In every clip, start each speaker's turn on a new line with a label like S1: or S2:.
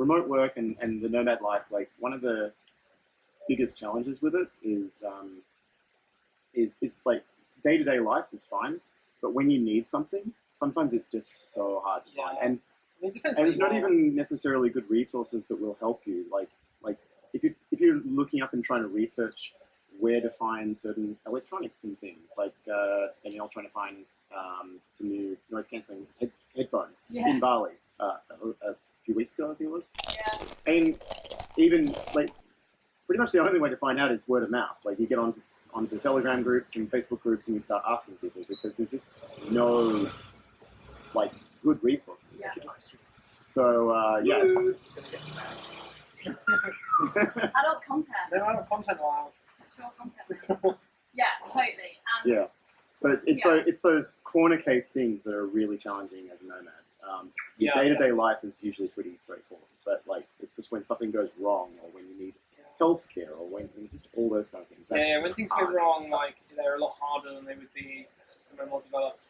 S1: remote work and the nomad life, like one of the biggest challenges with it is like day-to-day life is fine, but when you need something, sometimes it's just so hard to find. And there's not even necessarily good resources that will help you. Like if you're looking up and trying to research where to find certain electronics and things, like Danielle trying to find some new noise cancelling headphones in Bali a few weeks ago, I think it was.
S2: Yeah.
S1: And even like pretty much the only way to find out is word of mouth. Like you get onto Telegram groups and Facebook groups and you start asking people, because there's just no like good resources.
S2: Yeah.
S1: So it's
S2: adult content.
S3: No adult content allowed.
S2: Sure content. Yeah, totally. And
S1: yeah. So it's those corner case things that are really challenging as a nomad. Your day-to-day life is usually pretty straightforward, but like it's just when something goes wrong, or when you need healthcare, or when just all those kind of things. That's
S3: when things go wrong, like they're a lot harder than they would be somewhere more developed.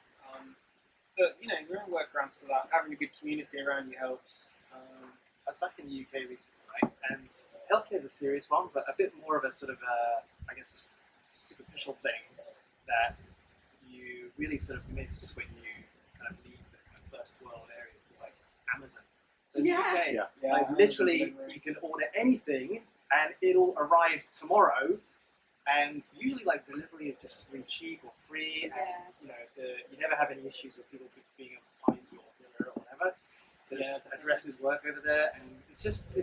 S3: But there are workarounds to that. Having a good community around you helps.
S4: I was back in the UK recently, right? And healthcare is a serious one, but a bit more of a sort of I guess a superficial thing that you really sort of miss when you kind of leave the kind of first world areas. It's like Amazon. So in the UK, like literally you can order anything and it'll arrive tomorrow. And usually, like, delivery is just really cheap or free, and you never have any issues with people being able to find your order or whatever. Because addresses work over there, and you just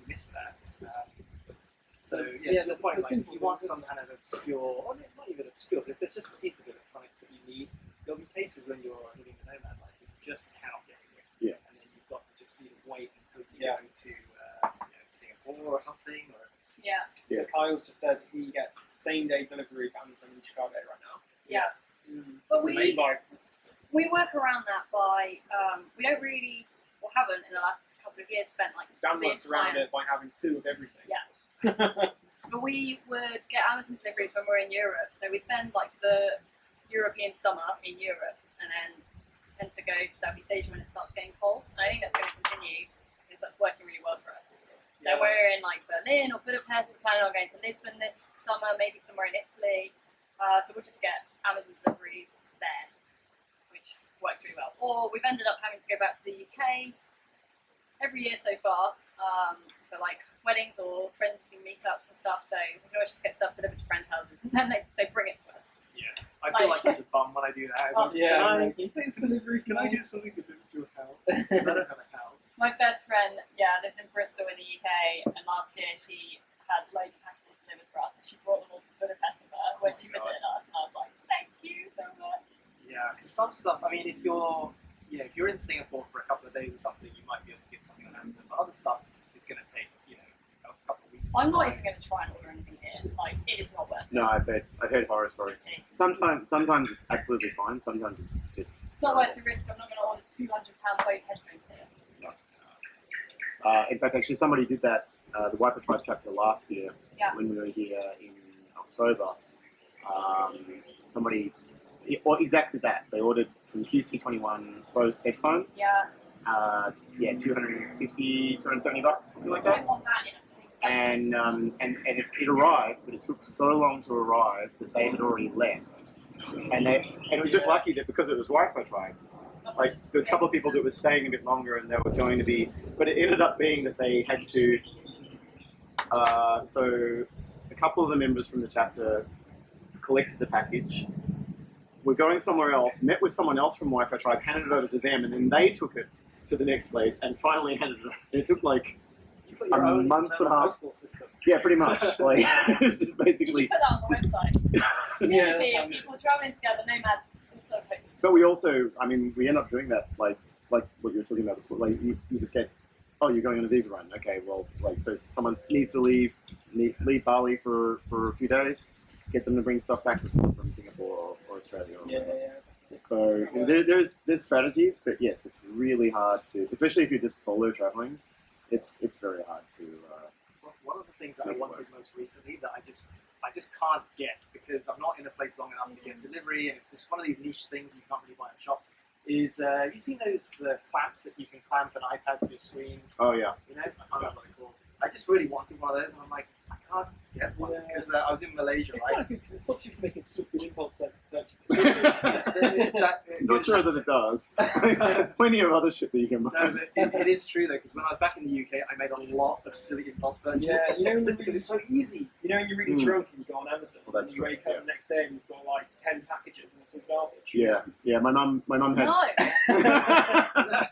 S4: miss that. To the point, like, if you want some kind of obscure, or not even obscure, but if there's just a piece of electronics that you need, there'll be cases when you're living the nomad life you just cannot get to it.
S1: Yeah.
S4: And then you've got to just either wait until you go to Singapore or something, or
S3: So Kyle's just said he gets same-day delivery from Amazon in Chicago right now.
S2: Yeah.
S3: But
S2: we work around that by we don't really, or haven't in the last couple of years, spent like
S3: Dan works around it by having 2 of everything.
S2: Yeah. But we would get Amazon deliveries when we're in Europe, so we spend like the European summer in Europe, and then tend to go to Southeast Asia when it starts getting cold. And I think that's going to continue because that's working really well for us. Then we're in like Berlin or Budapest. We're planning on going to Lisbon this summer, maybe somewhere in Italy. So we'll just get Amazon deliveries there, which works really well. Or we've ended up having to go back to the UK every year so far for like weddings or friends and meetups and stuff. So we can always just get stuff delivered to friends' houses, and then they bring it to us.
S4: Yeah, I feel like such a bum when I do that. Can I get something delivered to your house? Because I don't have a house.
S2: My best friend, lives in Bristol in the UK, and last year she had loads of packages delivered for us, and she brought them all to Budapest with her when she visited us, and I was like, thank you so much.
S4: Yeah, because some stuff, I mean, if you're in Singapore for a couple of days or something, you might be able to get something on Amazon, but other stuff is going to take, a couple of weeks.
S2: I'm not even going to try and order anything here. Like, it is not worth it.
S1: No, I've heard horror stories. Sometimes it's absolutely fine. Sometimes it's just.
S2: It's not worth the risk. I'm not going to order £200 Bose headphones here.
S1: In fact, actually, somebody did that. The Wi-Fi Tribe chapter last year, when we were here in October. Exactly that. They ordered some QC21 Bose headphones.
S2: Yeah.
S1: 250, $270, something like
S2: I
S1: that.
S2: don't want that in a
S1: And it arrived, but it took so long to arrive that they had already left. And it was just lucky that because it was Wi-Fi Tribe, like there's a couple of people that were staying a bit longer, and they were going to be, but it ended up being that they had to. So a couple of the members from the chapter collected the package. We're going somewhere else, met with someone else from Wi-Fi Tribe, handed it over to them, and then they took it to the next place and finally handed it over. It took like a month and a half.
S4: System.
S1: Yeah, pretty much. Like it's just basically.
S2: You put that on the website. Community of people traveling together, nomads, also posted.
S1: But we also, I mean, we end up doing that, like what you were talking about before. Like you just get, oh, you're going on a visa run. Okay, well, like so, someone needs to leave Bali for a few days. Get them to bring stuff back from Singapore or Australia. Or So there's strategies, but yes, it's really hard to, especially if you're just solo traveling. It's very hard to.
S4: One of the things that I wanted most recently that I just can't get because I'm not in a place long enough to get delivery, and it's just one of these niche things you can't really buy in a shop. is have you seen the clamps that you can clamp an iPad to your screen?
S1: Oh yeah.
S4: You know, I can't remember what they're called. I just really wanted one of those, and I'm like, I can't get one because I was in Malaysia,
S3: It's
S4: right?
S3: kind of good because it stops you from making stupid impulse purchases.
S1: I'm not sure that it does. There's plenty of other shit that you can buy.
S4: No, but it is true though, because when I was back in the UK, I made a lot of silly impulse purchases.
S3: Yeah, you know,
S4: because it's so easy.
S3: You know, when you're really drunk and you go on Amazon,
S1: Well, that's
S3: and you
S1: right,
S3: wake up the next day and you've got like 10 packages and it's all garbage.
S1: Yeah, yeah. My mum had.
S2: No.